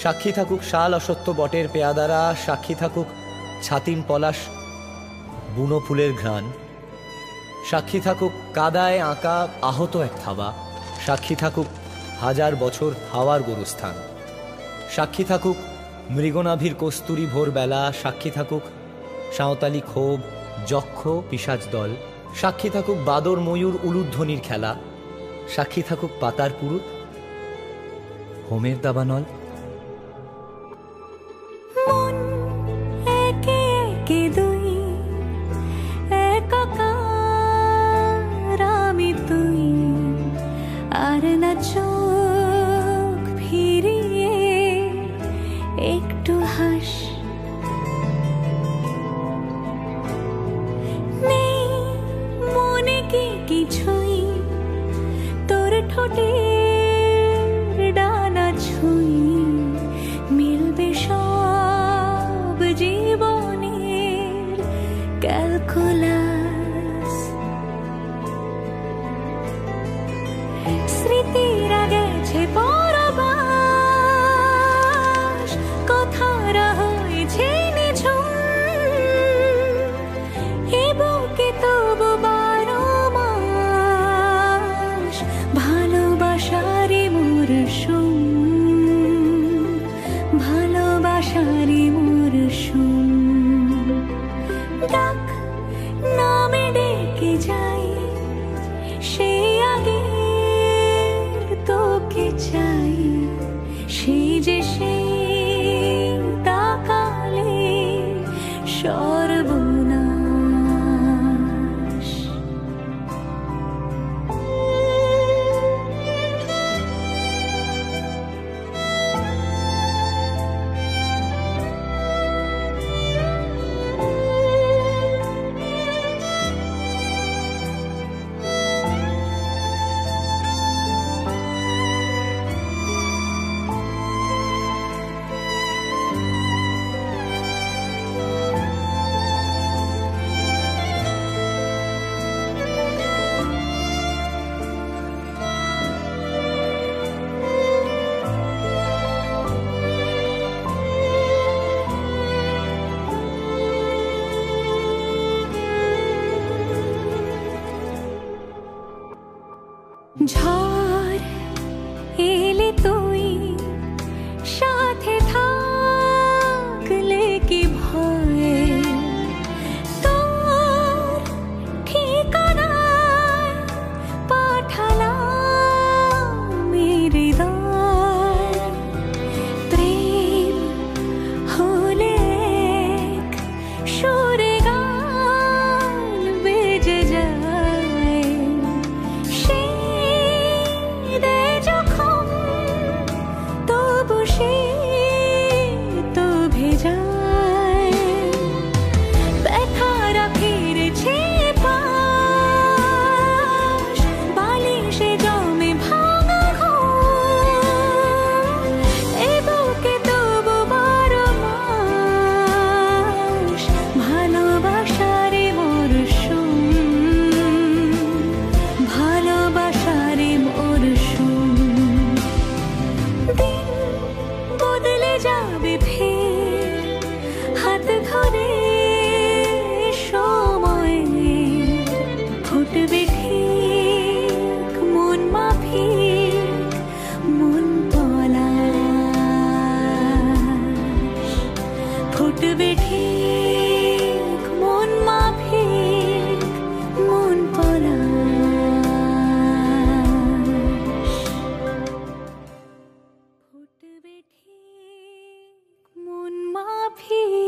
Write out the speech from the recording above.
সাক্ষী থাকুক শাল অসত্য বটের পেয়াদারা, সাক্ষী থাকুক ছাতিম পলাশ বুনো ফুলের ঘ্রাণ, সাক্ষী থাকুক কাদায় আঁকা আহত এক থাবা, সাক্ষী থাকুক হাজার বছর হাওয়ার গোরস্থান, সাক্ষী থাকুক মৃগনাভির কস্তুরী ভোরবেলা, সাক্ষী থাকুক সাঁওতালি ক্ষোভ যক্ষ পিশাচ দল, সাক্ষী থাকুক বাদর ময়ূর উলুধ্বনির খেলা, সাক্ষী থাকুক পাতার পুরুত হোমের দাবানল। আর না চোখ ফিরিয়ে একটু হাস, নেই মনে কি কিছুই তোর ঠোঁটের ডানা ছুঁই, মিলবে সব জীবনের ক্যালকুলাস। স্মৃতিরা গেছে পরবাস, কথারা হয়েছে নিঝুম, এ বুকে তবু 12 মাস ভালোবাসারই মরশুম, ভালোবাসারই মরশুম। ডাক নামে ডেকে যাই সে আগে তোকে চাই, সেই যে সেই তাকালে সর্বনাশ। ঝড় এলে তুই সাথে থাকলে কি ভয়, তোর ঠিকানায় পাঠালাম হৃদয়। প্রেম হলে এক সুরে গান বেজে যায়, যাবে ফের হাত ধরে সময়, ফুটবে ঠিক মন মাফিক মন পলাশ, ফুটবে ঠিক মন মাফিক মন পলাশ, ফুটবে ঠিক মন মাফিক